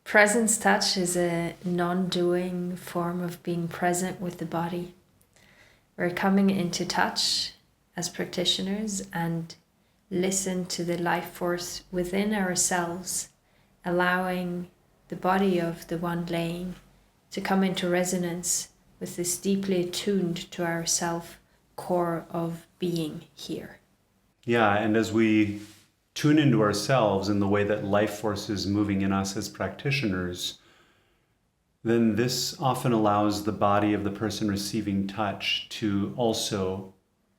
Presence touch is a non-doing form of being present with the body. We're coming into touch as practitioners and listen to the life force within ourselves, allowing the body of the one laying to come into resonance with this deeply attuned to ourself core of being here. Yeah, and as we tune into ourselves in the way that life force is moving in us as practitioners, then this often allows the body of the person receiving touch to also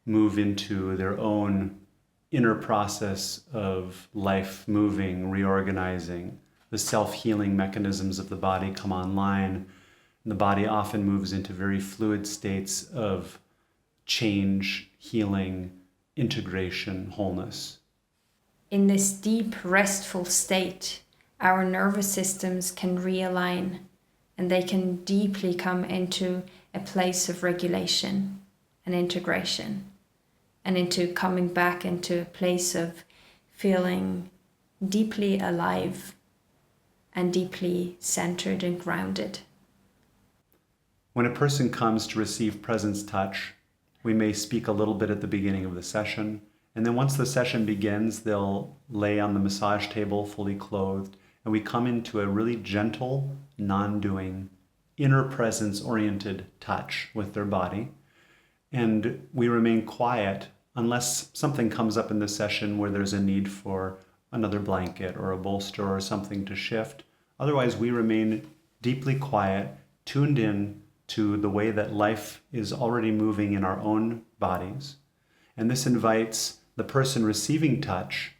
move into their own inner process of life moving, reorganizing. The self-healing mechanisms of the body come online. And the body often moves into very fluid states of change, healing, integration, wholeness. In this deep, restful state, our nervous systems can realign and they can deeply come into a place of regulation and integration, and into coming back into a place of feeling deeply alive and deeply centered and grounded. When a person comes to receive presence touch, we may speak a little bit at the beginning of the session, and then once the session begins, they'll lay on the massage table fully clothed, and we come into a really gentle, non-doing, inner presence-oriented touch with their body. And we remain quiet unless something comes up in the session where there's a need for another blanket or a bolster or something to shift. Otherwise, we remain deeply quiet, tuned in to the way that life is already moving in our own bodies. And this invites the person receiving touch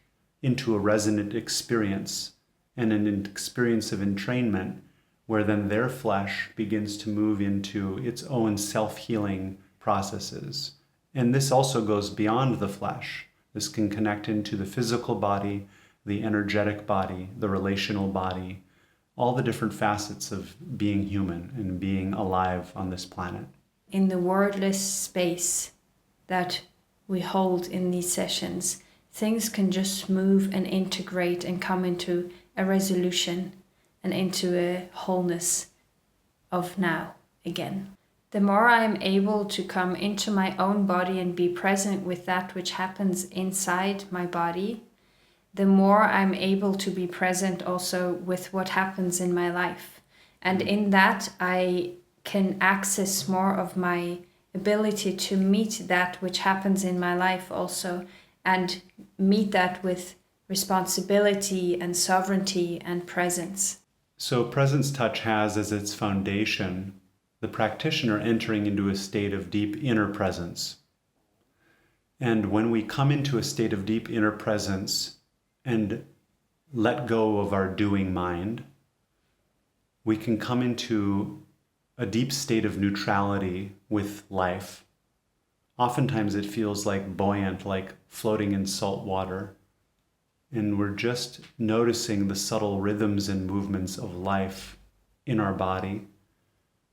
into a resonant experience and an experience of entrainment, where then their flesh begins to move into its own self-healing processes. And this also goes beyond the flesh. This can connect into the physical body, the energetic body, the relational body, all the different facets of being human and being alive on this planet. In the wordless space that we hold in these sessions, things can just move and integrate and come into a resolution and into a wholeness of now again. The more I'm able to come into my own body and be present with that which happens inside my body, the more I'm able to be present also with what happens in my life. And in that, I can access more of my ability to meet that which happens in my life also, and meet that with responsibility and sovereignty and presence. So presence touch has as its foundation the practitioner entering into a state of deep inner presence. And when we come into a state of deep inner presence and let go of our doing mind, we can come into a deep state of neutrality with life. Oftentimes it feels like buoyant, like floating in salt water. And we're just noticing the subtle rhythms and movements of life in our body.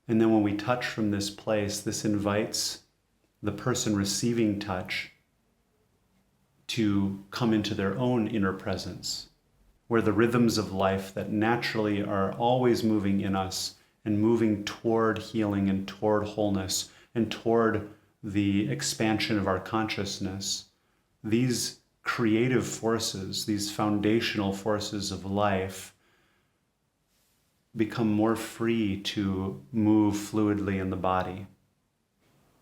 And then when we touch from this place, this invites the person receiving touch to come into their own inner presence, where the rhythms of life that naturally are always moving in us and moving toward healing and toward wholeness and toward the expansion of our consciousness, these creative forces, these foundational forces of life, become more free to move fluidly in the body.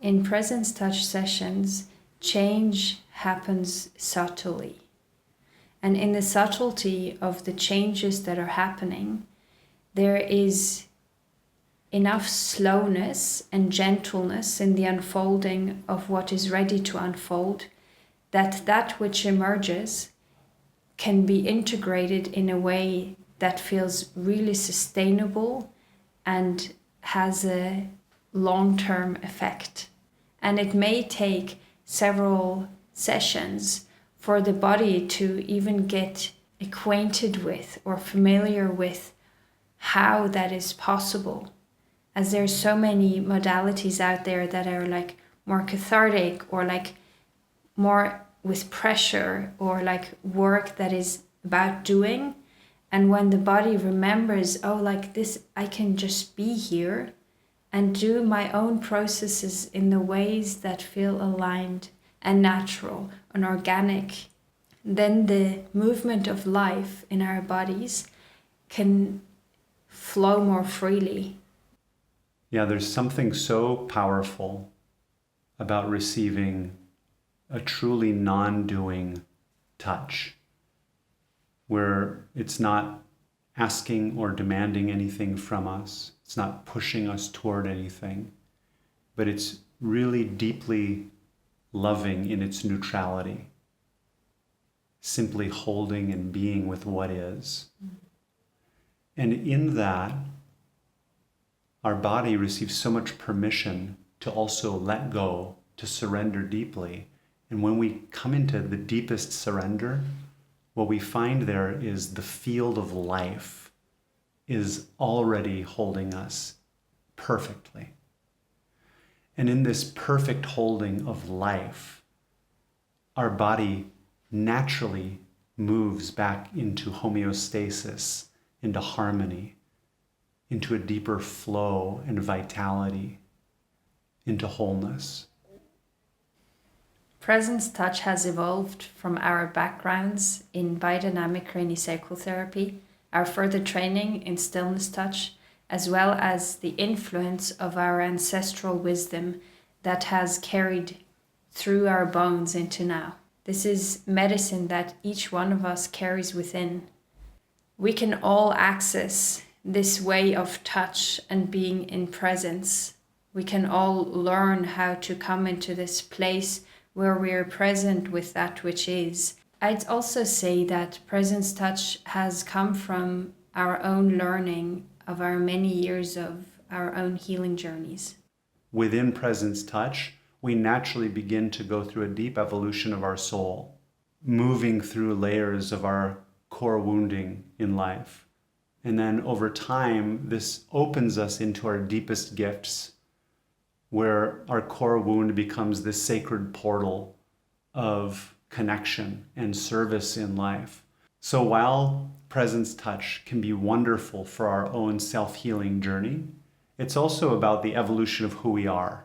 In presence touch sessions, change happens subtly. And in the subtlety of the changes that are happening, there is enough slowness and gentleness in the unfolding of what is ready to unfold, that that which emerges can be integrated in a way that feels really sustainable and has a long-term effect. And it may take several sessions for the body to even get acquainted with or familiar with how that is possible, as there's so many modalities out there that are like more cathartic or like more with pressure or like work that is about doing. And when the body remembers, oh, like this, I can just be here and do my own processes in the ways that feel aligned and natural and organic, then the movement of life in our bodies can flow more freely. Yeah, there's something so powerful about receiving a truly non-doing touch, where it's not asking or demanding anything from us. It's not pushing us toward anything, but it's really deeply loving in its neutrality, simply holding and being with what is. And in that, our body receives so much permission to also let go, to surrender deeply. And when we come into the deepest surrender, what we find there is the field of life is already holding us perfectly. And in this perfect holding of life, our body naturally moves back into homeostasis, into harmony, into a deeper flow and vitality, into wholeness. Presence touch has evolved from our backgrounds in biodynamic craniosacral therapy, our further training in stillness touch, as well as the influence of our ancestral wisdom that has carried through our bones into now. This is medicine that each one of us carries within. We can all access this way of touch and being in presence. We can all learn how to come into this place where we're present with that which is. I'd also say that presence touch has come from our own learning of our many years of our own healing journeys. Within presence touch, we naturally begin to go through a deep evolution of our soul, moving through layers of our core wounding in life. And then over time, this opens us into our deepest gifts, where our core wound becomes this sacred portal of connection and service in life. So while presence touch can be wonderful for our own self-healing journey, it's also about the evolution of who we are.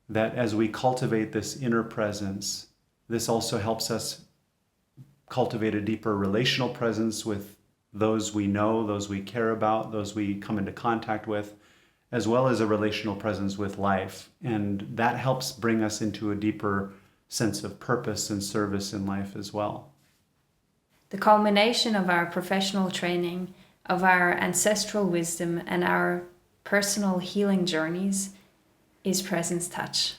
That as we cultivate this inner presence, this also helps us cultivate a deeper relational presence with those we know, those we care about, those we come into contact with, as well as a relational presence with life. And that helps bring us into a deeper sense of purpose and service in life as well. The culmination of our professional training, of our ancestral wisdom, and our personal healing journeys is presence touch.